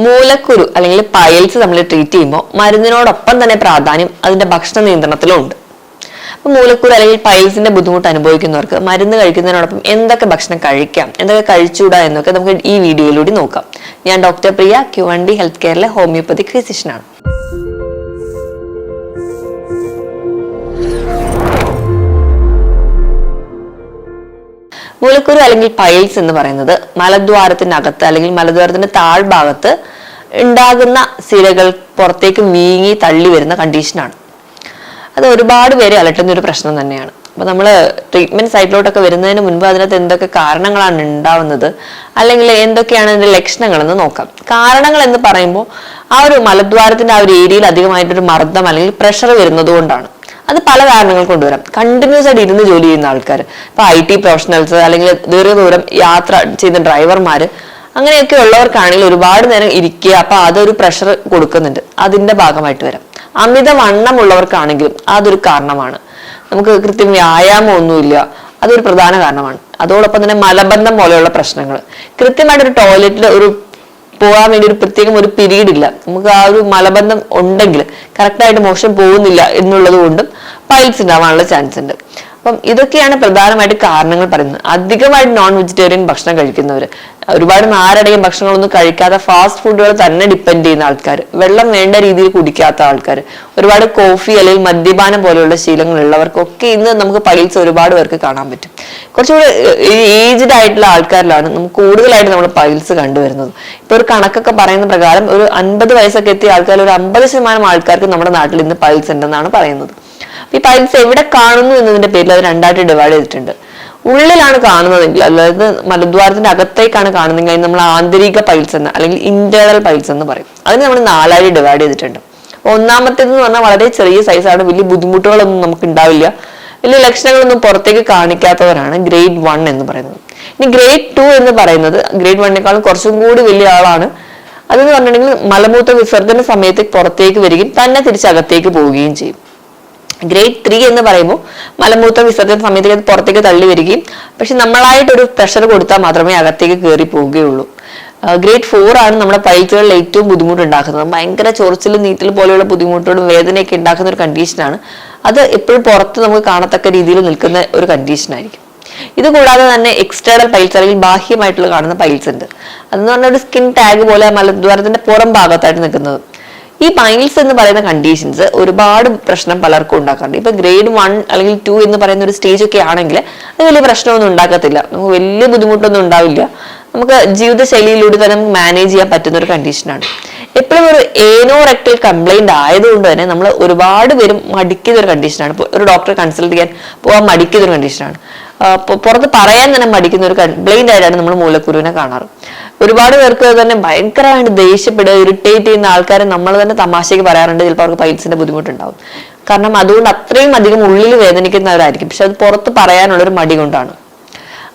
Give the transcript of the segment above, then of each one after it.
മൂലക്കുരു അല്ലെങ്കിൽ പൈൽസ് നമ്മൾ ട്രീറ്റ് ചെയ്യുമ്പോൾ മരുന്നിനോടൊപ്പം തന്നെ പ്രാധാന്യം അതിന്റെ ഭക്ഷണ നിയന്ത്രണത്തിലും ഉണ്ട്. അപ്പൊ മൂലക്കുരു അല്ലെങ്കിൽ പൈൽസിന്റെ ബുദ്ധിമുട്ട് അനുഭവിക്കുന്നവർക്ക് മരുന്ന് കഴിക്കുന്നതിനോടൊപ്പം എന്തൊക്കെ ഭക്ഷണം കഴിക്കാം, എന്തൊക്കെ കഴിച്ചുകൂടാ എന്നൊക്കെ നമുക്ക് ഈ വീഡിയോയിലൂടെ നോക്കാം. ഞാൻ ഡോക്ടർ പ്രിയ, Q&D ഹെൽത്ത് കെയറിലെ ഹോമിയോപ്പതിക് ഫിസിഷ്യനാണ്. മൂലക്കുരു അല്ലെങ്കിൽ പൈൽസ് എന്ന് പറയുന്നത് മലദ്വാരത്തിനകത്ത് അല്ലെങ്കിൽ മലദ്വാരത്തിന്റെ താഴ്ഭാഗത്ത് ഉണ്ടാകുന്ന സിരകൾ പുറത്തേക്ക് വീങ്ങി തള്ളി വരുന്ന കണ്ടീഷനാണ്. അത് ഒരുപാട് പേരെ അലട്ടുന്ന ഒരു പ്രശ്നം തന്നെയാണ്. അപ്പൊ നമ്മൾ ട്രീറ്റ്മെന്റ് സൈറ്റിലോട്ടൊക്കെ വരുന്നതിന് മുൻപ് അതിനകത്ത് എന്തൊക്കെ കാരണങ്ങളാണ് ഉണ്ടാവുന്നത്, അല്ലെങ്കിൽ എന്തൊക്കെയാണ് അതിന്റെ ലക്ഷണങ്ങളെന്ന് നോക്കാം. കാരണങ്ങൾ എന്ന് പറയുമ്പോൾ ആ ഒരു മലദ്വാരത്തിന്റെ ആ ഒരു ഏരിയയിൽ അധികമായിട്ടൊരു മർദ്ദം അല്ലെങ്കിൽ പ്രഷർ വരുന്നത് കൊണ്ടാണ്. അത് പല കാരണങ്ങൾ കൊണ്ടുവരാം. കണ്ടിന്യൂസ് ആയിട്ട് ഇരുന്ന് ജോലി ചെയ്യുന്ന ആൾക്കാർ, ഇപ്പൊ IT പ്രൊഫഷണൽസ് അല്ലെങ്കിൽ ദീർഘദൂരം യാത്ര ചെയ്യുന്ന ഡ്രൈവർമാര്, അങ്ങനെയൊക്കെ ഉള്ളവർക്കാണെങ്കിൽ ഒരുപാട് നേരം ഇരിക്കുക, അപ്പൊ അതൊരു പ്രഷർ കൊടുക്കുന്നുണ്ട്, അതിന്റെ ഭാഗമായിട്ട് വരാം. അമിത വണ്ണമുള്ളവർക്കാണെങ്കിലും അതൊരു കാരണമാണ്. നമുക്ക് കൃത്യം വ്യായാമം ഒന്നുമില്ല, അതൊരു പ്രധാന കാരണമാണ്. അതോടൊപ്പം തന്നെ മലബന്ധം പോലെയുള്ള പ്രശ്നങ്ങൾ, കൃത്യമായിട്ടൊരു ടോയ്ലറ്റിൽ ഒരു പോകാൻ വേണ്ടി ഒരു പ്രത്യേകം ഒരു പീരീഡ് ഇല്ല, നമുക്ക് ആ ഒരു മലബന്ധം ഉണ്ടെങ്കിൽ കറക്റ്റായിട്ട് മോശം പോകുന്നില്ല എന്നുള്ളത് കൊണ്ടും പൈൽസ് ഉണ്ടാവാനുള്ള ചാൻസ് ഉണ്ട്. അപ്പം ഇതൊക്കെയാണ് പ്രധാനമായിട്ട് കാരണങ്ങൾ പറയുന്നത്. അധികമായിട്ട് നോൺ വെജിറ്റേറിയൻ ഭക്ഷണം കഴിക്കുന്നവർ, ഒരുപാട് നാരടങ്ങിയ ഭക്ഷണങ്ങളൊന്നും കഴിക്കാതെ ഫാസ്റ്റ് ഫുഡുകൾ തന്നെ ഡിപ്പെൻഡ് ചെയ്യുന്ന ആൾക്കാർ, വെള്ളം വേണ്ട രീതിയിൽ കുടിക്കാത്ത ആൾക്കാർ, ഒരുപാട് കോഫി അല്ലെങ്കിൽ മദ്യപാനം പോലെയുള്ള ശീലങ്ങളുള്ളവർക്കൊക്കെ ഇന്ന് നമുക്ക് പൈൽസ് ഒരുപാട് പേർക്ക് കാണാൻ പറ്റും. കുറച്ചുകൂടി ഏജ്ഡ് ആയിട്ടുള്ള ആൾക്കാരിലാണ് നമുക്ക് കൂടുതലായിട്ട് നമ്മൾ പൈൽസ് കണ്ടുവരുന്നത്. ഇപ്പൊ ഒരു കണക്കൊക്കെ പറയുന്ന പ്രകാരം ഒരു 50 വയസ്സൊക്കെ എത്തിയ ആൾക്കാർ ഒരു 50% ആൾക്കാർക്ക് നമ്മുടെ നാട്ടിൽ ഇന്ന് പൈൽസ് ഉണ്ടെന്നാണ് പറയുന്നത്. ഈ പൈൽസ് എവിടെ കാണുന്നു എന്നതിന്റെ പേരിൽ അത് രണ്ടായിട്ട് ഡിവൈഡ് ചെയ്തിട്ടുണ്ട്. ഉള്ളിലാണ് കാണുന്നതെങ്കിൽ, അതായത് മലദ്വാരത്തിന്റെ അകത്തേക്കാണ് കാണുന്നതെങ്കിൽ നമ്മൾ ആന്തരിക പൈൽസ് എന്ന് അല്ലെങ്കിൽ ഇന്റേണൽ പൈൽസ് എന്ന് പറയും. അതിന് നമ്മൾ 4 ഡിവൈഡ് ചെയ്തിട്ടുണ്ട്. ഒന്നാമത്തേത് എന്ന് പറഞ്ഞാൽ വളരെ ചെറിയ സൈസാണ്, വലിയ ബുദ്ധിമുട്ടുകളൊന്നും നമുക്ക് ഉണ്ടാവില്ല, വലിയ ലക്ഷണങ്ങളൊന്നും പുറത്തേക്ക് കാണിക്കാത്തവരാണ് ഗ്രേഡ് 1 എന്ന് പറയുന്നത്. ഇനി ഗ്രേഡ് 2 എന്ന് പറയുന്നത് ഗ്രേഡ് 1-നേക്കാളും കുറച്ചും കൂടി വലിയ ആളാണ്. അതെന്ന് പറഞ്ഞിട്ടുണ്ടെങ്കിൽ മലമൂത്ര വിസർജന സമയത്ത് പുറത്തേക്ക് വരികയും തന്നെ തിരിച്ചകത്തേക്ക് പോവുകയും ചെയ്യും. ഗ്രേഡ് 3 എന്ന് പറയുമ്പോൾ മലമൂത്ര വിസർജന സമയത്ത് പുറത്തേക്ക് തള്ളി വരികയും പക്ഷെ നമ്മളായിട്ടൊരു പ്രഷർ കൊടുത്താൽ മാത്രമേ അകത്തേക്ക് കയറി പോവുകയുള്ളൂ. ഗ്രേഡ് 4 ആണ് നമ്മുടെ പൈൽസുകളിൽ ഏറ്റവും ബുദ്ധിമുട്ടുണ്ടാക്കുന്നത്. ഭയങ്കര ചൊറിച്ചിലും നീറ്റൽ പോലെയുള്ള ബുദ്ധിമുട്ടുകളും വേദനയൊക്കെ ഉണ്ടാക്കുന്ന ഒരു കണ്ടീഷനാണ്. അത് എപ്പോഴും പുറത്ത് നമുക്ക് കാണത്തക്ക രീതിയിൽ നിൽക്കുന്ന ഒരു കണ്ടീഷനായിരിക്കും. ഇത് കൂടാതെ തന്നെ എക്സ്റ്റേണൽ പൈൽസ് അല്ലെങ്കിൽ ബാഹ്യമായിട്ടുള്ള കാണുന്ന പൈൽസ് ഉണ്ട്. അതെന്ന് പറഞ്ഞാൽ ഒരു സ്കിൻ ടാഗ് പോലെ മലദ്വാരത്തിന്റെ പുറം ഭാഗത്തായിട്ട് നിൽക്കുന്നത്. ഈ പൈൽസ് എന്ന് പറയുന്ന കണ്ടീഷൻസ് ഒരുപാട് പ്രശ്നം പലർക്കും ഉണ്ടാക്കാറുണ്ട്. ഇപ്പൊ ഗ്രേഡ് 1 അല്ലെങ്കിൽ 2 എന്ന് പറയുന്ന ഒരു സ്റ്റേജ് ഒക്കെ ആണെങ്കിൽ അത് വലിയ പ്രശ്നമൊന്നും ഉണ്ടാക്കത്തില്ല, നമുക്ക് വലിയ ബുദ്ധിമുട്ടൊന്നും ഉണ്ടാവില്ല. നമുക്ക് ജീവിതശൈലിയിലൂടെ തന്നെ നമുക്ക് മാനേജ് ചെയ്യാൻ പറ്റുന്ന ഒരു കണ്ടീഷനാണ്. എപ്പോഴും ഒരു ഏനോറെക്ടൽ കംപ്ലൈന്റ് ആയതുകൊണ്ട് തന്നെ നമ്മൾ ഒരുപാട് പേരും മടിക്കുന്ന ഒരു കണ്ടീഷനാണ്. ഒരു ഡോക്ടറെ കൺസൾട്ട് ചെയ്യാൻ പോകാൻ മടിക്കുന്ന ഒരു കണ്ടീഷനാണ്. പുറത്ത് പറയാൻ തന്നെ മടിക്കുന്ന ഒരു കംപ്ലൈന്റ് ആയിട്ടാണ് നമ്മൾ മൂലക്കുരുവിനെ കാണാറ്. ഒരുപാട് പേർക്ക് തന്നെ ഭയങ്കരമായിട്ട് ദേഷ്യപ്പെടുക, ഇറിറ്റേറ്റ് ചെയ്യുന്ന ആൾക്കാരെ നമ്മൾ തന്നെ തമാശയ്ക്ക് പറയാറുണ്ട്, ചിലപ്പോൾ അവർക്ക് പൈൽസിന്റെ ബുദ്ധിമുട്ടുണ്ടാവും. കാരണം അതുകൊണ്ട് അത്രയും അധികം ഉള്ളിൽ വേദനിക്കുന്നവരായിരിക്കും, പക്ഷെ അത് പുറത്ത് പറയാനുള്ളൊരു മടി കൊണ്ടാണ്.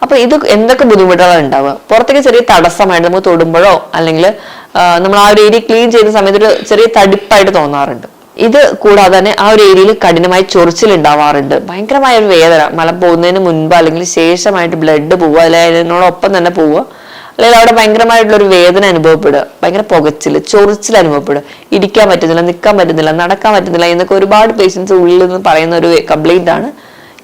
അപ്പൊ ഇത് എന്തൊക്കെ ബുദ്ധിമുട്ടുകളാണ് ഉണ്ടാവുക? പുറത്തേക്ക് ചെറിയ തടസ്സമായിട്ട് നമുക്ക് തൊടുമ്പോഴോ അല്ലെങ്കിൽ നമ്മൾ ആ ഒരു ഏരിയ ക്ലീൻ ചെയ്യുന്ന സമയത്ത് ഒരു ചെറിയ തടിപ്പായിട്ട് തോന്നാറുണ്ട്. ഇത് കൂടാതെ തന്നെ ആ ഒരു ഏരിയയിൽ കഠിനമായി ചൊറിച്ചിൽ ഉണ്ടാവാറുണ്ട്, ഭയങ്കരമായ ഒരു വേദന, മലം പോകുന്നതിന് മുൻപ് അല്ലെങ്കിൽ ശേഷമായിട്ട് ബ്ലഡ് പോവുക, അല്ലെങ്കിൽ അതിനോടൊപ്പം തന്നെ പോവുക, അല്ലെങ്കിൽ അവിടെ ഭയങ്കരമായിട്ടുള്ള ഒരു വേദന അനുഭവപ്പെടുക, ഭയങ്കര പുകച്ചില്, ചൊറിച്ചിൽ അനുഭവപ്പെടുക, ഇരിക്കാൻ പറ്റുന്നില്ല, നിൽക്കാൻ പറ്റുന്നില്ല, നടക്കാൻ പറ്റുന്നില്ല എന്നൊക്കെ ഒരുപാട് പേഷ്യൻസ് ഉള്ളിൽ നിന്ന് പറയുന്ന ഒരു കംപ്ലൈന്റ് ആണ്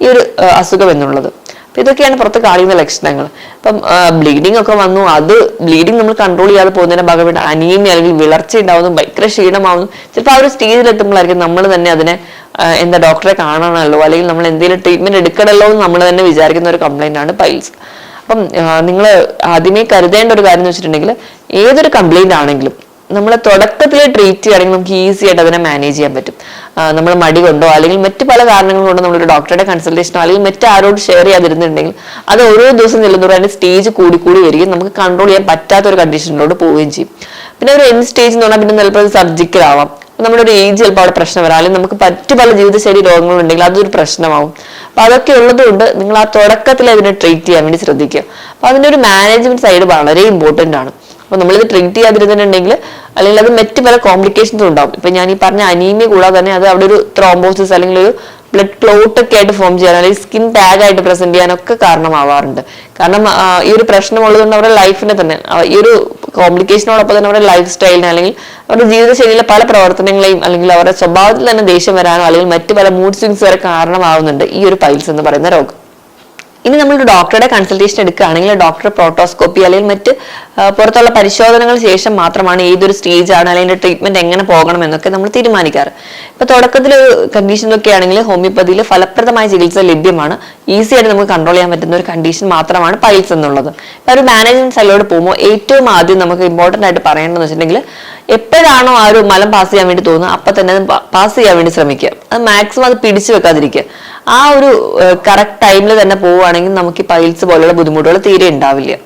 ഈ ഒരു അസുഖം എന്നുള്ളത്. അപ്പൊ ഇതൊക്കെയാണ് പുറത്ത് കാണിക്കുന്ന ലക്ഷണങ്ങൾ. ഇപ്പം ബ്ലീഡിങ് ഒക്കെ വന്നു, അത് ബ്ലീഡിങ് നമ്മൾ കൺട്രോൾ ചെയ്യാതെ പോകുന്നതിന്റെ ഭാഗമായിട്ട് അനീമിയ അല്ലെങ്കിൽ വിളർച്ച ഉണ്ടാവുന്നു, ഭയങ്കര ക്ഷീണമാവുന്നു. ചിലപ്പോൾ ആ ഒരു സ്റ്റേജിൽ എത്തുമ്പോഴായിരിക്കും നമ്മൾ തന്നെ അതിനെ എന്താ ഡോക്ടറെ കാണണമല്ലോ അല്ലെങ്കിൽ നമ്മൾ എന്തെങ്കിലും ട്രീറ്റ്മെന്റ് എടുക്കണമല്ലോ എന്ന് നമ്മൾ തന്നെ വിചാരിക്കുന്ന ഒരു കംപ്ലൈന്റ് ആണ് പൈൽസ്. അപ്പം നിങ്ങൾ ആദ്യമേ കരുതേണ്ട ഒരു കാര്യം എന്ന് വെച്ചിട്ടുണ്ടെങ്കിൽ ഏതൊരു കംപ്ലൈന്റ് ആണെങ്കിലും നമ്മൾ തുടക്കത്തിൽ ട്രീറ്റ് ചെയ്യുകയാണെങ്കിൽ നമുക്ക് ഈസി ആയിട്ട് അതിനെ മാനേജ് ചെയ്യാൻ പറ്റും. നമ്മൾ മടി കൊണ്ടോ അല്ലെങ്കിൽ മറ്റു പല കാരണങ്ങൾ കൊണ്ടോ നമ്മളൊരു ഡോക്ടറുടെ കൺസൾട്ടേഷനോ അല്ലെങ്കിൽ മറ്റാരോട് ഷെയർ ചെയ്യാതിരുന്നുണ്ടെങ്കിൽ അത് ഓരോ ദിവസം ചെല്ലുന്നതോടെ അതിന്റെ സ്റ്റേജ് കൂടി വരികയും നമുക്ക് കൺട്രോൾ ചെയ്യാൻ പറ്റാത്ത ഒരു കണ്ടീഷനിലോട്ട് പോവുകയും ചെയ്യും. പിന്നെ ഒരു എൻഡ് സ്റ്റേജ് എന്ന് പറഞ്ഞാൽ പിന്നെ ചിലപ്പോൾ സർജിക്കൽ ആവാം, നമ്മുടെ ഒരു ഏജ് ചിലപ്പോൾ അവിടെ പ്രശ്നം വരാം, അല്ലെങ്കിൽ നമുക്ക് മറ്റു പല ജീവിതശൈലി രോഗങ്ങളുണ്ടെങ്കിൽ അതൊരു പ്രശ്നമാവും. അപ്പൊ അതൊക്കെ ഉള്ളത് കൊണ്ട് നിങ്ങൾ ആ തുടക്കത്തിൽ അതിനെ ട്രീറ്റ് ചെയ്യാൻ വേണ്ടി ശ്രദ്ധിക്കുക. അപ്പൊ അതിന്റെ ഒരു മാനേജ്മെന്റ് സൈഡ് വളരെ ഇമ്പോർട്ടന്റ് ആണ്. അപ്പൊ നമ്മളിത് ട്രീറ്റ് ചെയ്യാതിരുന്നുണ്ടെങ്കിൽ അല്ലെങ്കിൽ അത് മറ്റു പല കോംപ്ലിക്കേഷൻസും ഉണ്ടാവും. ഇപ്പൊ ഞാൻ ഈ പറഞ്ഞ അനീമിയ കൂടാതെ തന്നെ അത് അവിടെ ഒരു ത്രോംബോസിസ് അല്ലെങ്കിൽ ഒരു ബ്ലഡ് ക്ലോട്ട് ഒക്കെ ആയിട്ട് ഫോം ചെയ്യാൻ അല്ലെങ്കിൽ സ്കിൻ ടാഗ് ആയിട്ട് പ്രസന്റ് ചെയ്യാനൊക്കെ കാരണമാവാറുണ്ട്. കാരണം ഈ ഒരു പ്രശ്നമുള്ളതുകൊണ്ട് അവരുടെ ലൈഫിനെ തന്നെ ഈ ഒരു കോംപ്ലിക്കേഷനോടൊപ്പം തന്നെ അവരുടെ ലൈഫ് സ്റ്റൈലിനെ അല്ലെങ്കിൽ അവരുടെ ജീവിതശൈലിയിലെ പല പ്രവർത്തനങ്ങളെയും അല്ലെങ്കിൽ അവരുടെ സ്വഭാവത്തിൽ തന്നെ ദേഷ്യം വരാനോ അല്ലെങ്കിൽ മറ്റു പല മൂഡ് സ്വിങ്സ് വരെ കാരണമാവുന്നുണ്ട് ഈ ഒരു പൈൽസ് എന്ന് പറയുന്ന രോഗം. ഇനി നമ്മളൊരു ഡോക്ടറുടെ കൺസൾട്ടേഷൻ എടുക്കുകയാണെങ്കിൽ ഡോക്ടർ പ്രോട്ടോസ്കോപ്പി അല്ലെങ്കിൽ മറ്റ് പുറത്തുള്ള പരിശോധനകൾ ശേഷം മാത്രമാണ് ഏതൊരു സ്റ്റേജ് ആണ് അല്ലെങ്കിൽ ട്രീറ്റ്മെന്റ് എങ്ങനെ പോകണം എന്നൊക്കെ നമ്മൾ തീരുമാനിക്കാറ്. ഇപ്പൊ തുടക്കത്തിൽ കണ്ടീഷനൊക്കെ ആണെങ്കിൽ ഹോമിയോപ്പതിയിൽ ഫലപ്രദമായ ചികിത്സ ലഭ്യമാണ്. ഈസി ആയിട്ട് നമുക്ക് കൺട്രോൾ ചെയ്യാൻ പറ്റുന്ന ഒരു കണ്ടീഷൻ മാത്രമാണ് പൈൽസ് എന്നുള്ളത്. ഇപ്പൊ ഒരു മാനേജ്മെന്റ് സൈഡിലോട്ട് പോകുമ്പോൾ ഏറ്റവും ആദ്യം നമുക്ക് ഇമ്പോർട്ടന്റ് ആയിട്ട് പറയേണ്ടതെന്ന് വെച്ചിട്ടുണ്ടെങ്കിൽ എപ്പോഴാണോ ആ ഒരു മലം പാസ് ചെയ്യാൻ വേണ്ടി തോന്നുന്നത് അപ്പൊ തന്നെ പാസ് ചെയ്യാൻ വേണ്ടി ശ്രമിക്കുക. അത് മാക്സിമം അത് പിടിച്ചു വെക്കാതിരിക്കുക. ആ ഒരു കറക്റ്റ് ടൈമിൽ തന്നെ പോവുകയാണെങ്കിൽ നമുക്ക് ഈ പൈൽസ് പോലുള്ള ബുദ്ധിമുട്ടുകൾ തീരെ ഉണ്ടാവില്ല.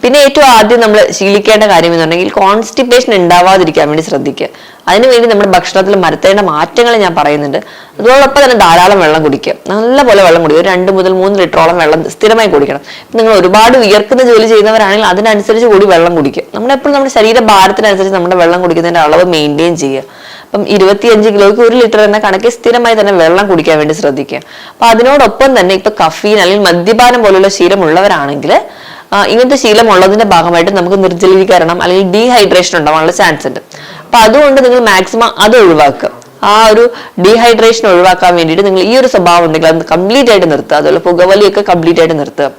പിന്നെ ഏറ്റവും ആദ്യം നമ്മൾ ശീലിക്കേണ്ട കാര്യം എന്ന് പറഞ്ഞെങ്കിൽ കോൺസ്റ്റിപ്പേഷൻ ഉണ്ടാവാതിരിക്കാൻ വേണ്ടി ശ്രദ്ധിക്കുക. അതിനുവേണ്ടി നമ്മുടെ ഭക്ഷണത്തിൽ വരുത്തേണ്ട മാറ്റങ്ങൾ ഞാൻ പറയുന്നുണ്ട്. അതോടൊപ്പം തന്നെ ധാരാളം വെള്ളം കുടിക്കുക. നല്ലപോലെ വെള്ളം കുടിക്കുക. 2 മുതൽ 3 ലിറ്ററോളം വെള്ളം സ്ഥിരമായി കുടിക്കണം. നിങ്ങൾ ഒരുപാട് വിയർക്കുന്ന ജോലി ചെയ്യുന്നവരാണെങ്കിൽ അതിനനുസരിച്ച് കൂടി വെള്ളം കുടിക്കുക. നമ്മളെപ്പോഴും നമ്മുടെ ശരീരഭാരത്തിനനുസരിച്ച് നമ്മുടെ വെള്ളം കുടിക്കുന്നതിന്റെ അളവ് മെയിൻറ്റെയിൻ ചെയ്യുക. അപ്പം 25 കിലോയ്ക്ക് 1 ലിറ്റർ എന്ന കണക്കിൽ സ്ഥിരമായി തന്നെ വെള്ളം കുടിക്കാൻ വേണ്ടി ശ്രദ്ധിക്കുക. അപ്പൊ അതിനോടൊപ്പം തന്നെ ഇപ്പൊ കഫീൻ അല്ലെങ്കിൽ മദ്യപാനം പോലുള്ള ശീലമുള്ളവരാണെങ്കിൽ ഇങ്ങനത്തെ ശീലം ഉള്ളതിന്റെ ഭാഗമായിട്ട് നമുക്ക് നിർജ്ജലീകരണം അല്ലെങ്കിൽ ഡീഹൈഡ്രേഷൻ ഉണ്ടാവാനുള്ള ചാൻസ് ഉണ്ട്. അപ്പൊ അതുകൊണ്ട് നിങ്ങൾ മാക്സിമം അത് ഒഴിവാക്കുക. ആ ഒരു ഡീഹൈഡ്രേഷൻ ഒഴിവാക്കാൻ വേണ്ടിയിട്ട് നിങ്ങൾ ഈ ഒരു സ്വഭാവം ഉണ്ടെങ്കിൽ അത് കംപ്ലീറ്റ് ആയിട്ട് നിർത്തുക. അതുപോലെ പുകവലിയൊക്കെ കംപ്ലീറ്റ് ആയിട്ട് നിർത്തുക.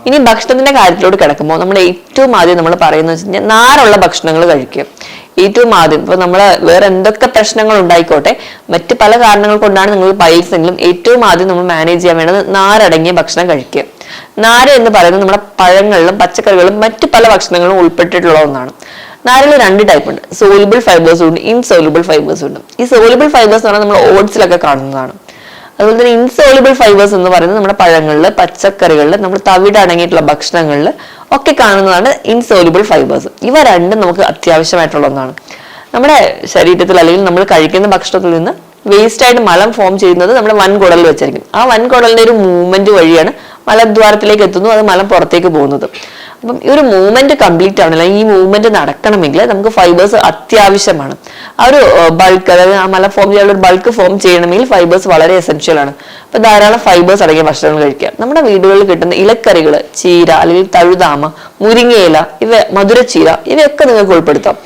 ഇനി ഭക്ഷണത്തിന്റെ കാര്യത്തിലോട്ട് കിടക്കുമ്പോൾ നമ്മൾ ഏറ്റവും ആദ്യം നമ്മൾ പറയുന്നത് വെച്ച് കഴിഞ്ഞാൽ നാരുള്ള ഭക്ഷണങ്ങൾ കഴിക്കുക. ഏറ്റവും ആദ്യം ഇപ്പൊ നമ്മള് വേറെ എന്തൊക്കെ പ്രശ്നങ്ങൾ ഉണ്ടായിക്കോട്ടെ, മറ്റ് പല കാരണങ്ങൾ കൊണ്ടാണ് നിങ്ങൾ പൈൽസ് എങ്കിലും ഏറ്റവും ആദ്യം നമ്മൾ മാനേജ് ചെയ്യാൻ വേണ്ടത് നാരടങ്ങിയ ഭക്ഷണം കഴിക്കുക. നാര് എന്ന് പറയുന്നത് നമ്മുടെ പഴങ്ങളിലും പച്ചക്കറികളിലും മറ്റു പല ഭക്ഷണങ്ങളും ഉൾപ്പെട്ടിട്ടുള്ള ഒന്നാണ്. നാരിൽ 2 ടൈപ്പ് ഉണ്ട്. സോലുബിൾ ഫൈബേഴ്സും ഉണ്ട്, ഇൻസോലുബിൾ ഫൈബേഴ്സും ഉണ്ട്. ഈ സോലുബിൾ ഫൈബേഴ്സ് എന്ന് പറഞ്ഞാൽ നമ്മൾ ഓട്സിലൊക്കെ കാണുന്നതാണ്. അതുപോലെ തന്നെ ഇൻസോലുബിൾ ഫൈബേഴ്സ് എന്ന് പറയുന്നത് നമ്മുടെ പഴങ്ങളിൽ പച്ചക്കറികളിൽ നമ്മൾ തവിട് അടങ്ങിയിട്ടുള്ള ഭക്ഷണങ്ങളിൽ ഒക്കെ കാണുന്നതാണ് ഇൻസോലുബിൾ ഫൈബേഴ്സ്. ഇവ രണ്ടും നമുക്ക് അത്യാവശ്യമായിട്ടുള്ള ഒന്നാണ്. നമ്മുടെ ശരീരത്തിൽ അല്ലെങ്കിൽ നമ്മൾ കഴിക്കുന്ന ഭക്ഷണത്തിൽ നിന്ന് വേസ്റ്റ് ആയിട്ട് മലം ഫോം ചെയ്യുന്നത് നമ്മുടെ വൻകുടലിൽ വെച്ചായിരിക്കും. ആ വൻകുടലിന്റെ ഒരു മൂവ്മെന്റ് വഴിയാണ് മലദ്വാരത്തിലേക്ക് എത്തുന്നു, അത് മലം പുറത്തേക്ക് പോകുന്നത്. അപ്പം ഈ ഒരു മൂവ്മെന്റ് കംപ്ലീറ്റ് ആവണം. ഈ മൂവ്മെന്റ് നടക്കണമെങ്കിൽ നമുക്ക് ഫൈബേഴ്സ് അത്യാവശ്യമാണ്. ആ ഒരു ബൾക്ക്, അതായത് ആ മല ഫോം ചെയ്യാനുള്ള ഒരു ബൾക്ക് ഫോം ചെയ്യണമെങ്കിൽ ഫൈബേഴ്സ് വളരെ എസെൻഷ്യൽ ആണ്. അപ്പൊ ധാരാളം ഫൈബേഴ്സ് അടങ്ങിയ ഭക്ഷണങ്ങൾ കഴിക്കുക. നമ്മുടെ വീടുകളിൽ കിട്ടുന്ന ഇലക്കറികൾ, ചീര അല്ലെങ്കിൽ തഴുതാമ, മുരിങ്ങയില, മധുരച്ചീര ഇവയൊക്കെ നിങ്ങൾക്ക് ഉൾപ്പെടുത്താം.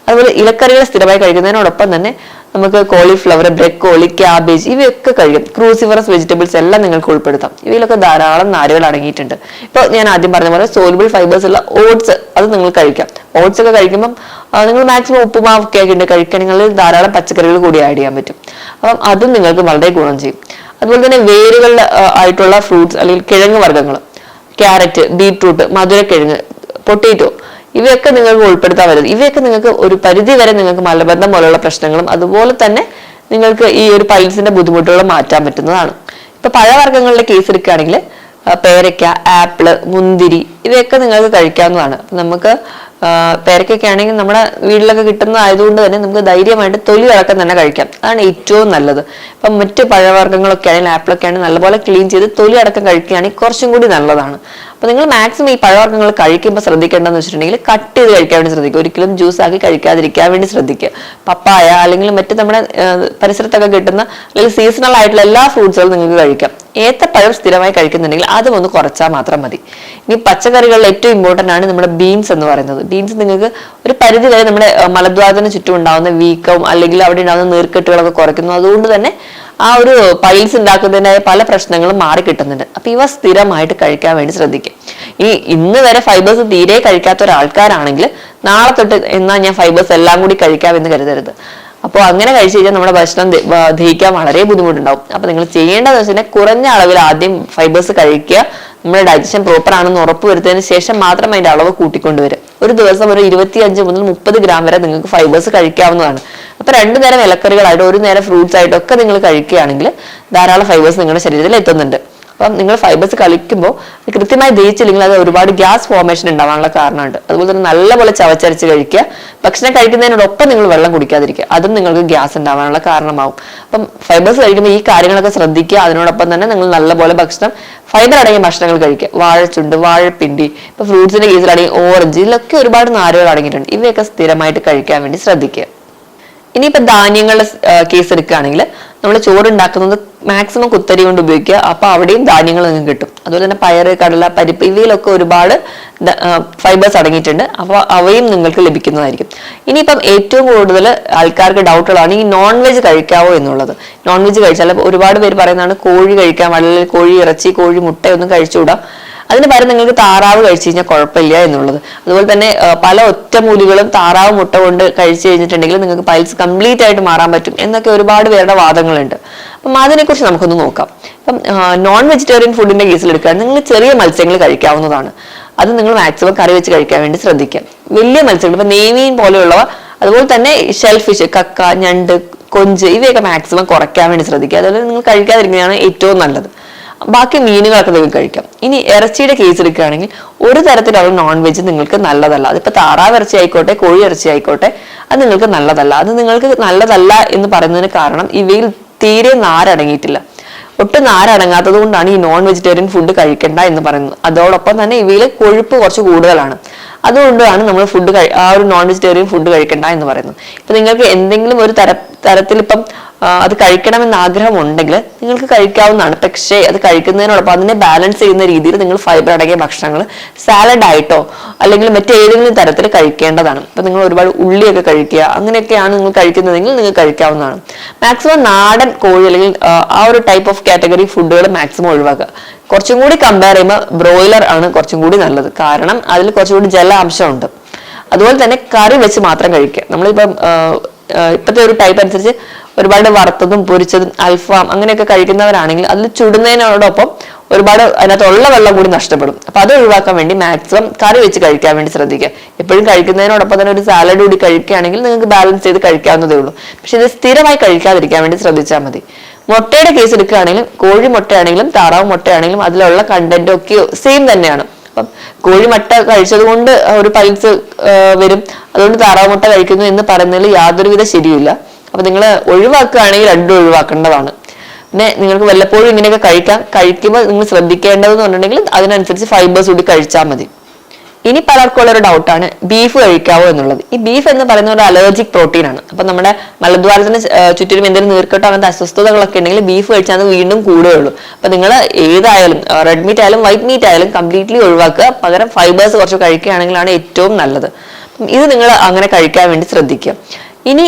അതുപോലെ ഇലക്കറികൾ സ്ഥിരമായി കഴിക്കുന്നതിനോടൊപ്പം തന്നെ നമുക്ക് കോളിഫ്ലവർ, ബ്രക്കോളി, ക്യാബേജ് ഇവയൊക്കെ കഴിയും. ക്രൂസിഫറസ് വെജിറ്റബിൾസ് എല്ലാം നിങ്ങൾക്ക് ഉൾപ്പെടുത്താം. ഇവയിലൊക്കെ ധാരാളം നാരുകൾ അടങ്ങിയിട്ടുണ്ട്. ഇപ്പൊ ഞാൻ ആദ്യം പറഞ്ഞ പോലെ സോലുബിൾ ഫൈബേഴ്സ് ഉള്ള ഓട്സ് അത് നിങ്ങൾ കഴിക്കാം. ഓട്സ് ഒക്കെ കഴിക്കുമ്പോൾ നിങ്ങൾ മാക്സിമം ഉപ്പുമാവൊക്കെ ആക്കിയിട്ട് കഴിക്കണമെങ്കിൽ ധാരാളം പച്ചക്കറികൾ കൂടി ആഡ് ചെയ്യാൻ പറ്റും. അപ്പം അതും നിങ്ങൾക്ക് വളരെ ഗുണം ചെയ്യും. അതുപോലെ തന്നെ വേരുകളിൽ ആയിട്ടുള്ള ഫ്രൂട്ട്സ് അല്ലെങ്കിൽ കിഴങ്ങ് വർഗ്ഗങ്ങൾ, ക്യാരറ്റ്, ബീട്രൂട്ട്, മധുരക്കിഴങ്ങ്, പൊട്ടേറ്റോ ഇവയൊക്കെ നിങ്ങൾക്ക് ഉൾപ്പെടുത്താൻ വരുന്നത്. ഇവയൊക്കെ നിങ്ങൾക്ക് ഒരു പരിധി വരെ നിങ്ങൾക്ക് മലബന്ധം പോലുള്ള പ്രശ്നങ്ങളും അതുപോലെ തന്നെ നിങ്ങൾക്ക് ഈ ഒരു പൈൽസിന്റെ ബുദ്ധിമുട്ടുകളും മാറ്റാൻ പറ്റുന്നതാണ്. ഇപ്പൊ പഴവർഗ്ഗങ്ങളുടെ കേസ് എടുക്കുകയാണെങ്കിൽ പേരയ്ക്ക, ആപ്പിള്, മുന്തിരി ഇവയൊക്കെ നിങ്ങൾക്ക് കഴിക്കാവുന്നതാണ്. നമുക്ക് പേരയ്ക്കൊക്കെ ആണെങ്കിൽ നമ്മുടെ വീട്ടിലൊക്കെ കിട്ടുന്നതായതുകൊണ്ട് തന്നെ നമുക്ക് ധൈര്യമായിട്ട് തൊലി അടക്കം തന്നെ കഴിക്കാം. അതാണ് ഏറ്റവും നല്ലത്. ഇപ്പം മറ്റ് പഴവർഗ്ഗങ്ങളൊക്കെ ആണെങ്കിൽ ആപ്പിളൊക്കെ ആണെങ്കിൽ നല്ലപോലെ ക്ലീൻ ചെയ്ത് തൊലി അടക്കം കഴിക്കുകയാണെങ്കിൽ കുറച്ചും കൂടി നല്ലതാണ്. അപ്പൊ നിങ്ങൾ മാക്സിമം ഈ പഴവർഗ്ഗങ്ങൾ കഴിക്കുമ്പോൾ ശ്രദ്ധിക്കേണ്ടതെന്ന് വെച്ചിട്ടുണ്ടെങ്കിൽ കട്ട് ചെയ്ത് കഴിക്കാൻ വേണ്ടി ശ്രദ്ധിക്കുക. ഒരിക്കലും ജ്യൂസ് ആക്കി കഴിക്കാതിരിക്കാൻ വേണ്ടി ശ്രദ്ധിക്കുക. പപ്പായ അല്ലെങ്കിൽ മറ്റ് നമ്മുടെ പരിസരത്തൊക്കെ കിട്ടുന്ന അല്ലെങ്കിൽ സീസണൽ ആയിട്ടുള്ള എല്ലാ ഫ്രൂട്ട്സുകളും നിങ്ങൾക്ക് കഴിക്കാം. ഏത്തപ്പഴം സ്ഥിരമായി കഴിക്കുന്നുണ്ടെങ്കിൽ അതും ഒന്ന് കുറച്ചാൽ മാത്രം മതി. ഇനി പച്ചക്കറികളിൽ ഏറ്റവും ഇമ്പോർട്ടന്റ് ആണ് നമ്മുടെ ബീൻസ് എന്ന് പറയുന്നത്. ബീൻസ് നിങ്ങൾക്ക് ഒരു പരിധി വരെ നമ്മുടെ മലദ്വാരത്തിന് ചുറ്റും ഉണ്ടാകുന്ന വീക്കവും അല്ലെങ്കിൽ അവിടെ ഉണ്ടാകുന്ന നീർക്കെട്ടുകളൊക്കെ കുറയ്ക്കുന്നു. അതുകൊണ്ട് തന്നെ ആ ഒരു പൈൽസ് ഉണ്ടാക്കുന്നതിനായ പല പ്രശ്നങ്ങളും മാറി കിട്ടുന്നുണ്ട്. അപ്പൊ ഇവ സ്ഥിരമായിട്ട് കഴിക്കാൻ വേണ്ടി ശ്രദ്ധിക്കുക. ഇന്ന് വരെ ഫൈബേഴ്സ് തീരെ കഴിക്കാത്ത ഒരാൾക്കാരാണെങ്കിൽ നാളെ തൊട്ട് എന്നാ ഞാൻ ഫൈബേഴ്സ് എല്ലാം കൂടി കഴിക്കാമെന്ന് കരുതരുത്. അപ്പോൾ അങ്ങനെ കഴിച്ചു കഴിഞ്ഞാൽ നമ്മുടെ ഭക്ഷണം ദഹിക്കാൻ വളരെ ബുദ്ധിമുട്ടുണ്ടാവും. അപ്പൊ നിങ്ങൾ ചെയ്യേണ്ടതെന്ന് വെച്ചാൽ കുറഞ്ഞ അളവിൽ ആദ്യം ഫൈബേഴ്സ് കഴിക്കുക. നമ്മുടെ ഡൈജഷൻ പ്രോപ്പർ ആണെന്ന് ഉറപ്പ് വരുത്തിയതിന് ശേഷം മാത്രം അതിന്റെ അളവ് കൂട്ടിക്കൊണ്ടുവരും. ഒരു ദിവസം ഒരു 25 മുതൽ 30 ഗ്രാം വരെ നിങ്ങൾക്ക് ഫൈബേഴ്സ് കഴിക്കാവുന്നതാണ്. അപ്പൊ 2 നേരം ഇലക്കറികളായിട്ട് 1 നേരം ഫ്രൂട്ട്സ് ആയിട്ടൊക്കെ നിങ്ങൾ കഴിക്കുകയാണെങ്കിൽ ധാരാളം ഫൈബേഴ്സ് നിങ്ങളുടെ ശരീരത്തിൽ എത്തുന്നുണ്ട്. അപ്പം നിങ്ങൾ ഫൈബേഴ്സ് കഴിക്കുമ്പോൾ കൃത്യമായി ദഹിച്ചില്ലെങ്കിൽ അത് ഒരുപാട് ഗ്യാസ് ഫോർമേഷൻ ഉണ്ടാവാനുള്ള കാരണമുണ്ട്. അതുപോലെ തന്നെ നല്ലപോലെ ചവച്ചരച്ച് കഴിക്കുക. ഭക്ഷണം കഴിക്കുന്നതിനോടൊപ്പം നിങ്ങൾ വെള്ളം കുടിക്കാതിരിക്കുക. അതും നിങ്ങൾക്ക് ഗ്യാസ് ഉണ്ടാവാനുള്ള കാരണമാവും. അപ്പം ഫൈബേഴ്സ് കഴിക്കുമ്പോൾ ഈ കാര്യങ്ങളൊക്കെ ശ്രദ്ധിക്കുക. അതിനോടൊപ്പം തന്നെ നിങ്ങൾ നല്ലപോലെ ഭക്ഷണം ഫൈബർ അടങ്ങിയ ഭക്ഷണങ്ങൾ കഴിക്കുക. വാഴച്ചുണ്ട്, വാഴപ്പിണ്ടി, ഇപ്പൊ ഫ്രൂട്ട്സിന്റെ കേസിലാണെങ്കിൽ ഓറഞ്ച്, ഇതിലൊക്കെ ഒരുപാട് നാരുകൾ അടങ്ങിയിട്ടുണ്ട്. ഇവയൊക്കെ സ്ഥിരമായിട്ട് കഴിക്കാൻ വേണ്ടി ശ്രദ്ധിക്കുക. ഇനിയിപ്പോ ധാന്യങ്ങളുടെ കേസ് എടുക്കുകയാണെങ്കിൽ നമ്മൾ ചോറ് ഉണ്ടാക്കുന്നത് മാക്സിമം കുത്തരി കൊണ്ട് ഉപയോഗിക്കുക. അപ്പൊ അവിടെയും ധാന്യങ്ങൾ നിങ്ങൾക്ക് കിട്ടും. അതുപോലെ തന്നെ പയറ്, കടല, പരിപ്പ് ഇവയിലൊക്കെ ഒരുപാട് ഫൈബേഴ്സ് അടങ്ങിയിട്ടുണ്ട്. അപ്പോൾ അവയും നിങ്ങൾക്ക് ലഭിക്കുന്നതായിരിക്കും. ഇനിയിപ്പം ഏറ്റവും കൂടുതൽ ആൾക്കാർക്ക് ഡൗട്ടുകളാണ് ഈ നോൺ വെജ് കഴിക്കാവോ എന്നുള്ളത്. നോൺ വെജ് കഴിച്ചാൽ ഒരുപാട് പേര് പറയുന്നതാണ് കോഴി കഴിക്കാൻ പാടില്ല, കോഴി ഇറച്ചി, കോഴി മുട്ടയൊന്നും കഴിച്ചുകൂടാ, അതിന് പകരം നിങ്ങൾക്ക് താറാവ് കഴിച്ചു കഴിഞ്ഞാൽ കുഴപ്പമില്ല എന്നുള്ളത്. അതുപോലെ തന്നെ പല ഒറ്റമൂലികളും താറാവ് മുട്ട കൊണ്ട് കഴിച്ചു കഴിഞ്ഞിട്ടുണ്ടെങ്കിൽ നിങ്ങൾക്ക് പൈൽസ് കംപ്ലീറ്റ് ആയിട്ട് മാറാൻ പറ്റും എന്നൊക്കെ ഒരുപാട് പേരുടെ വാദങ്ങളുണ്ട്. അപ്പം അതിനെക്കുറിച്ച് നമുക്കൊന്ന് നോക്കാം. ഇപ്പം നോൺ വെജിറ്റേറിയൻ ഫുഡിന്റെ കേസിൽ എടുക്കുക, നിങ്ങൾ ചെറിയ മത്സ്യങ്ങൾ കഴിക്കാവുന്നതാണ്. അത് നിങ്ങൾ മാക്സിമം കറി വെച്ച് കഴിക്കാൻ വേണ്ടി ശ്രദ്ധിക്കാം. വലിയ മത്സ്യങ്ങൾ ഇപ്പൊ നെയ്മീൻ പോലെയുള്ളവ, അതുപോലെ തന്നെ ഷെൽ ഫിഷ്, കക്ക, ഞണ്ട്, കൊഞ്ച് ഇവയൊക്കെ മാക്സിമം കുറയ്ക്കാൻ വേണ്ടി ശ്രദ്ധിക്കുക. അതുപോലെ നിങ്ങൾ കഴിക്കാതിരിക്കുന്നതാണ് ഏറ്റവും നല്ലത്. ബാക്കി മീനുകളൊക്കെ നിങ്ങൾക്ക് കഴിക്കാം. ഇനി ഇറച്ചിയുടെ കേസ് എടുക്കുകയാണെങ്കിൽ ഒരു തരത്തിലുള്ള നോൺ വെജ് നിങ്ങൾക്ക് നല്ലതല്ല. അതിപ്പോ താറാവ് ഇറച്ചി ആയിക്കോട്ടെ, കോഴി ഇറച്ചി ആയിക്കോട്ടെ, അത് നിങ്ങൾക്ക് നല്ലതല്ല. അത് നിങ്ങൾക്ക് നല്ലതല്ല എന്ന് പറയുന്നതിന് കാരണം ഇവയിൽ തീരെ നാരടങ്ങിയിട്ടില്ല. ഒട്ടും നാരടങ്ങാത്തത് കൊണ്ടാണ് ഈ നോൺ വെജിറ്റേറിയൻ ഫുഡ് കഴിക്കണ്ട എന്ന് പറയുന്നത്. അതോടൊപ്പം തന്നെ ഇവയിൽ കൊഴുപ്പ് കുറച്ച് കൂടുതലാണ്. അതുകൊണ്ടാണ് നമ്മൾ ആ ഒരു നോൺ വെജിറ്റേറിയൻ ഫുഡ് കഴിക്കണ്ട എന്ന് പറയുന്നത്. ഇപ്പൊ നിങ്ങൾക്ക് എന്തെങ്കിലും ഒരു തരത്തിൽ ഇപ്പം അത് കഴിക്കണമെന്ന് ആഗ്രഹം ഉണ്ടെങ്കിൽ നിങ്ങൾക്ക് കഴിക്കാവുന്നതാണ്. പക്ഷേ അത് കഴിക്കുന്നതിനോടൊപ്പം അതിനെ ബാലൻസ് ചെയ്യുന്ന രീതിയിൽ നിങ്ങൾ ഫൈബർ അടങ്ങിയ ഭക്ഷണങ്ങൾ സാലഡ് ആയിട്ടോ അല്ലെങ്കിൽ മറ്റേതെങ്കിലും തരത്തിൽ കഴിക്കേണ്ടതാണ്. ഇപ്പൊ നിങ്ങൾ ഒരുപാട് ഉള്ളിയൊക്കെ കഴിക്കുക, അങ്ങനെയൊക്കെയാണ് നിങ്ങൾ കഴിക്കുന്നതെങ്കിൽ നിങ്ങൾക്ക് കഴിക്കാവുന്നതാണ്. മാക്സിമം നാടൻ കോഴി അല്ലെങ്കിൽ ആ ഒരു ടൈപ്പ് ഓഫ് കാറ്റഗറി ഫുഡുകൾ മാക്സിമം ഒഴിവാക്കുക. കുറച്ചും കൂടി കമ്പയർ ചെയ്യുമ്പോൾ ബ്രോയിലർ ആണ് കുറച്ചും കൂടി നല്ലത്. കാരണം അതിൽ കുറച്ചുകൂടി ജലാംശമുണ്ട്. അതുപോലെ തന്നെ കറി വെച്ച് മാത്രം കഴിക്കുക. നമ്മളിപ്പം ഇപ്പോഴത്തെ ഒരു ടൈപ്പ് അനുസരിച്ച് ഒരുപാട് വറുത്തതും പൊരിച്ചതും അൽഫാം അങ്ങനെയൊക്കെ കഴിക്കുന്നവരാണെങ്കിൽ അതിൽ ചുടുന്നതിനോടൊപ്പം ഒരുപാട് അതിനകത്തുള്ള വെള്ളം കൂടി നഷ്ടപ്പെടും. അപ്പൊ അത് ഒഴിവാക്കാൻ വേണ്ടി മാക്സിമം കറി വെച്ച് കഴിക്കാൻ വേണ്ടി ശ്രദ്ധിക്കുക. എപ്പോഴും കഴിക്കുന്നതിനോടൊപ്പം തന്നെ ഒരു സാലഡ് കൂടി കഴിക്കുകയാണെങ്കിൽ നിങ്ങൾക്ക് ബാലൻസ് ചെയ്ത് കഴിക്കാവുന്നതേ ഉള്ളൂ. പക്ഷെ ഇത് സ്ഥിരമായി കഴിക്കാതിരിക്കാൻ വേണ്ടി ശ്രദ്ധിച്ചാൽ മതി. മുട്ടയുടെ കേസ് എടുക്കുകയാണെങ്കിലും കോഴി മുട്ടയാണെങ്കിലും താറാവ് മുട്ടയാണെങ്കിലും അതിലുള്ള കണ്ടന്റ് ഒക്കെ സെയിം തന്നെയാണ്. അപ്പം കോഴി മുട്ട കഴിച്ചത് കൊണ്ട് ഒരു പൈൽസ് വരും, അതുകൊണ്ട് താറാവ് മുട്ട കഴിക്കുന്നു എന്ന് പറയുന്നതിൽ യാതൊരുവിധ ശരിയില്ല. അപ്പൊ നിങ്ങൾ ഒഴിവാക്കുകയാണെങ്കിൽ രണ്ടും ഒഴിവാക്കേണ്ടതാണ്. പിന്നെ നിങ്ങൾക്ക് വല്ലപ്പോഴും ഇങ്ങനെയൊക്കെ കഴിക്കുമ്പോൾ നിങ്ങൾ ശ്രദ്ധിക്കേണ്ടതെന്ന് പറഞ്ഞിട്ടുണ്ടെങ്കിൽ അതിനനുസരിച്ച് ഫൈബേഴ്സ് കൂടി കഴിച്ചാൽ മതി. ഇനി പലർക്കുള്ള ഒരു ഡൗട്ടാണ് ബീഫ് കഴിക്കാവോ എന്നുള്ളത്. ഈ ബീഫ് എന്ന് പറയുന്ന ഒരു അലർജിക് പ്രോട്ടീൻ ആണ്. അപ്പൊ നമ്മുടെ മലദ്വാരത്തിന് ചുറ്റിലും എന്തെങ്കിലും നീർക്കെട്ടോ അങ്ങനത്തെ അസ്വസ്ഥതകളൊക്കെ ഉണ്ടെങ്കിൽ ബീഫ് കഴിച്ചാൽ അത് വീണ്ടും കൂടുകയുള്ളൂ. അപ്പൊ നിങ്ങൾ ഏതായാലും റെഡ് മീറ്റ് ആയാലും വൈറ്റ് മീറ്റ് ആയാലും കംപ്ലീറ്റ്ലി ഒഴിവാക്കുക. പകരം ഫൈബേഴ്സ് കുറച്ച് കഴിക്കുകയാണെങ്കിലാണ് ഏറ്റവും നല്ലത്. ഇത് നിങ്ങൾ അങ്ങനെ കഴിക്കാൻ വേണ്ടി ശ്രദ്ധിക്കുക. ഇനി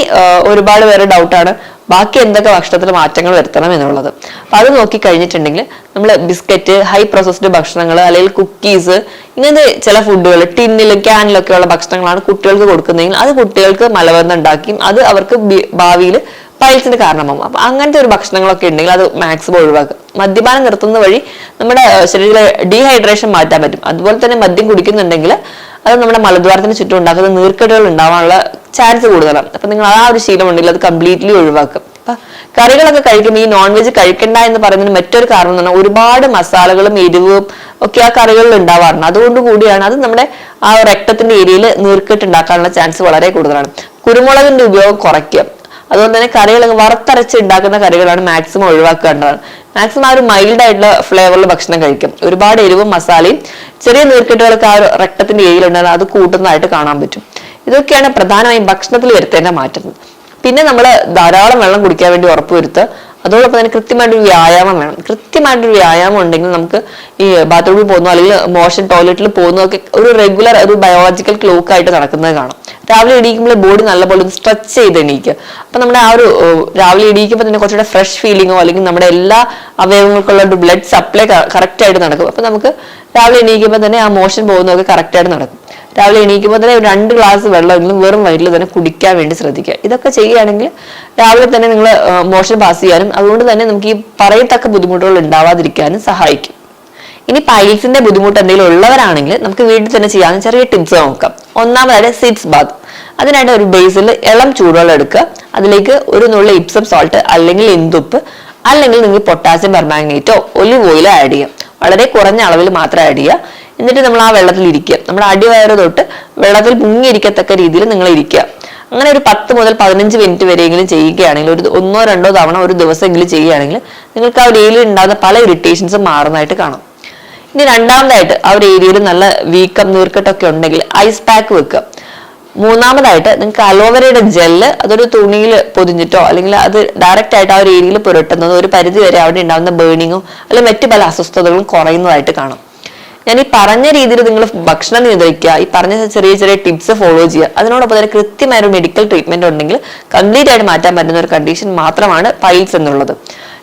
ഒരുപാട് പേരുടെ ഡൗട്ടാണ് ബാക്കി എന്തൊക്കെ ഭക്ഷണത്തിൽ മാറ്റങ്ങൾ വരുത്തണം എന്നുള്ളത്. അപ്പൊ അത് നോക്കി കഴിഞ്ഞിട്ടുണ്ടെങ്കിൽ നമ്മൾ ബിസ്ക്കറ്റ്, ഹൈ പ്രോസസ്ഡ് ഭക്ഷണങ്ങൾ അല്ലെങ്കിൽ കുക്കീസ് ഇങ്ങനത്തെ ചില ഫുഡുകൾ ടിന്നിലും ക്യാനിലൊക്കെ ഉള്ള ഭക്ഷണങ്ങളാണ് കുട്ടികൾക്ക് കൊടുക്കുന്നതെങ്കിൽ അത് കുട്ടികൾക്ക് മലബന്ധം ഉണ്ടാക്കിയും അത് അവർക്ക് ഭാവിയിൽ പൈൽസിന് കാരണമാകും. അപ്പൊ അങ്ങനത്തെ ഒരു ഭക്ഷണങ്ങളൊക്കെ ഉണ്ടെങ്കിൽ അത് മാക്സിമം ഒഴിവാക്കുക. മദ്യപാനം നിർത്തുന്ന വഴി നമ്മുടെ ശരീരത്തിലെ ഡീഹൈഡ്രേഷൻ മാറ്റാൻ പറ്റും. അതുപോലെ തന്നെ മദ്യം കുടിക്കുന്നുണ്ടെങ്കിൽ അത് നമ്മുടെ മലദ്വാരത്തിന് ചുറ്റും ഉണ്ടാക്കുന്ന നീർക്കെട്ടുകൾ ഉണ്ടാവാനുള്ള ചാൻസ് കൂടുതലാണ്. അപ്പൊ നിങ്ങൾ ആ ഒരു ശീലം ഉണ്ടെങ്കിൽ അത് കംപ്ലീറ്റ്ലി ഒഴിവാക്കും. അപ്പൊ കറികളൊക്കെ കഴിക്കുമ്പോൾ ഈ നോൺ വെജ് കഴിക്കണ്ട എന്ന് പറയുന്നതിന് മറ്റൊരു കാരണം എന്ന് പറഞ്ഞാൽ ഒരുപാട് മസാലകളും എരിവും ഒക്കെ ആ കറികളിൽ ഉണ്ടാവാറുണ്ട്. അതുകൊണ്ട് കൂടിയാണ് അത് നമ്മുടെ ആ രക്തത്തിന്റെ ഏരിയയിൽ നീർക്കെട്ട് ഉണ്ടാക്കാനുള്ള ചാൻസ് വളരെ കൂടുതലാണ്. കുരുമുളകിന്റെ ഉപയോഗം കുറയ്ക്കുക. അതുപോലെ തന്നെ കറികളൊക്കെ വറുത്തരച്ച് ഉണ്ടാക്കുന്ന കറികളാണ് മാക്സിമം ഒഴിവാക്കേണ്ടതാണ്. മാക്സിമം ആ ഒരു മൈൽഡ് ആയിട്ടുള്ള ഫ്ലേവറിൽ ഭക്ഷണം കഴിക്കും. ഒരുപാട് എരിവും മസാലയും ചെറിയ നീർക്കെട്ടുകളൊക്കെ ആ രക്തത്തിന്റെ ഏരിയയിലുണ്ടെങ്കിൽ അത് കൂട്ടുന്നതായിട്ട് കാണാൻ പറ്റും. ഇതൊക്കെയാണ് പ്രധാനമായും ഭക്ഷണത്തിൽ വരുത്തേണ്ട മാറ്റം. പിന്നെ നമ്മൾ ധാരാളം വെള്ളം കുടിക്കാൻ വേണ്ടി ഉറപ്പുവരുത്തുക. അതോടൊപ്പം തന്നെ കൃത്യമായിട്ടൊരു വ്യായാമം വേണം. കൃത്യമായിട്ടൊരു വ്യായാമം ഉണ്ടെങ്കിൽ നമുക്ക് ഈ ബാത്റൂമിൽ പോകുന്നു അല്ലെങ്കിൽ മോഷൻ ടോയ്ലറ്റിൽ പോകുന്നതൊക്കെ ഒരു റെഗുലർ ഒരു ബയോളജിക്കൽ ക്ലോക്ക് ആയിട്ട് നടക്കുന്നത് കാണാം. രാവിലെ എണീക്കുമ്പോൾ ബോഡി നല്ലപോലെ ഒന്ന് സ്ട്രെച്ച് ചെയ്ത് എണീക്കുക. അപ്പൊ നമ്മുടെ ആ ഒരു രാവിലെ എണീക്കുമ്പോൾ തന്നെ കുറച്ചുകൂടെ ഫ്രഷ് ഫീലിങ്ങോ അല്ലെങ്കിൽ നമ്മുടെ എല്ലാ അവയവങ്ങൾക്കുള്ള ഒരു ബ്ലഡ് സപ്ലൈ കറക്റ്റ് ആയിട്ട് നടക്കും. അപ്പൊ നമുക്ക് രാവിലെ എണീക്കുമ്പോൾ തന്നെ ആ മോഷൻ പോകുന്നതൊക്കെ കറക്റ്റ് ആയിട്ട് നടക്കും. രാവിലെ എണീക്കുമ്പോൾ തന്നെ 2 ഗ്ലാസ് വെള്ളം വെറും വയറ്റിൽ തന്നെ കുടിക്കാൻ വേണ്ടി ശ്രദ്ധിക്കുക. ഇതൊക്കെ ചെയ്യുകയാണെങ്കിൽ രാവിലെ തന്നെ നിങ്ങൾ മോഷൻ പാസ് ചെയ്യാനും അതുകൊണ്ട് തന്നെ നമുക്ക് ഈ പറയത്തക്ക ബുദ്ധിമുട്ടുകൾ ഉണ്ടാവാതിരിക്കാനും സഹായിക്കും. ഇനി പൈൽസിന്റെ ബുദ്ധിമുട്ട് എന്തെങ്കിലും ഉള്ളവരാണെങ്കിൽ നമുക്ക് വീട്ടിൽ തന്നെ ചെയ്യാവുന്ന ചെറിയ ടിപ്സ് നോക്കാം. ഒന്നാമതായിട്ട് സിറ്റ്സ് ബാത്ത്. അതിനായിട്ട് ഒരു ബേസിൽ ഇളം ചൂടുവെള്ളം എടുക്കുക. അതിലേക്ക് ഒരു നുള്ളി ഇപ്സം സോൾട്ട് അല്ലെങ്കിൽ ഇന്ദുപ്പ് അല്ലെങ്കിൽ നിങ്ങൾക്ക് പൊട്ടാസ്യം പെർമാംഗനേറ്റോ ഒലിവ് ഓയിലോ ആഡ് ചെയ്യാം. വളരെ കുറഞ്ഞ അളവിൽ മാത്രം ആഡ് ചെയ്യുക. എന്നിട്ട് നമ്മൾ ആ വെള്ളത്തിൽ ഇരിക്കുക. നമ്മുടെ അടിവയറ് തൊട്ട് വെള്ളത്തിൽ മുങ്ങിയിരിക്കത്തക്ക രീതിയിൽ നിങ്ങൾ ഇരിക്കുക. അങ്ങനെ ഒരു 10 മുതൽ 15 മിനിറ്റ് വരെയെങ്കിലും ചെയ്യുകയാണെങ്കിൽ ഒരു 1-2 തവണ ഒരു ദിവസമെങ്കിലും ചെയ്യുകയാണെങ്കിൽ നിങ്ങൾക്ക് ആ ഒരു ഏരിയയിൽ ഉണ്ടാകുന്ന പല ഇറിറ്റേഷൻസും മാറുന്നതായിട്ട് കാണാം. ഇനി രണ്ടാമതായിട്ട് ആ ഒരു ഏരിയയിൽ നല്ല വീക്കം നീർക്കെട്ടൊക്കെ ഉണ്ടെങ്കിൽ ഐസ് പാക്ക് വെക്കുക. മൂന്നാമതായിട്ട് നിങ്ങൾക്ക് അലോവേരയുടെ ജെല്ല് അതൊരു തുണിയിൽ പൊതിഞ്ഞിട്ടോ അല്ലെങ്കിൽ അത് ഡയറക്റ്റ് ആയിട്ട് ആ ഒരു ഏരിയയിൽ പുരട്ടുന്നത് ഒരു പരിധി വരെ അവിടെ ഉണ്ടാകുന്ന ബേണിങ്ങും അല്ലെങ്കിൽ മറ്റു പല അസ്വസ്ഥതകളും കുറയുന്നതായിട്ട് കാണാം. ഞാൻ ഈ പറഞ്ഞ രീതിയിൽ നിങ്ങൾ ഭക്ഷണം നിയന്ത്രിക്കുക, ഈ പറഞ്ഞ ചെറിയ ചെറിയ ടിപ്സ് ഫോളോ ചെയ്യുക, അതിനോടൊപ്പം തന്നെ കൃത്യമായ ഒരു മെഡിക്കൽ ട്രീറ്റ്മെന്റ് ഉണ്ടെങ്കിൽ കംപ്ലീറ്റ് ആയിട്ട് മാറ്റാൻ പറ്റുന്ന ഒരു കണ്ടീഷൻ മാത്രമാണ് പൈൽസ് എന്നുള്ളത്.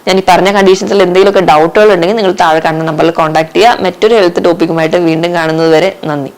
ഞാൻ ഈ പറഞ്ഞ കണ്ടീഷൻസിൽ എന്തെങ്കിലുമൊക്കെ ഡൗട്ടുകൾ ഉണ്ടെങ്കിൽ നിങ്ങൾ താഴെ കാണുന്ന നമ്പറിൽ കോൺടാക്ട് ചെയ്യുക. മറ്റൊരു ഹെൽത്ത് ടോപ്പിക്കുമായിട്ട് വീണ്ടും കാണുന്നത് വരെ നന്ദി.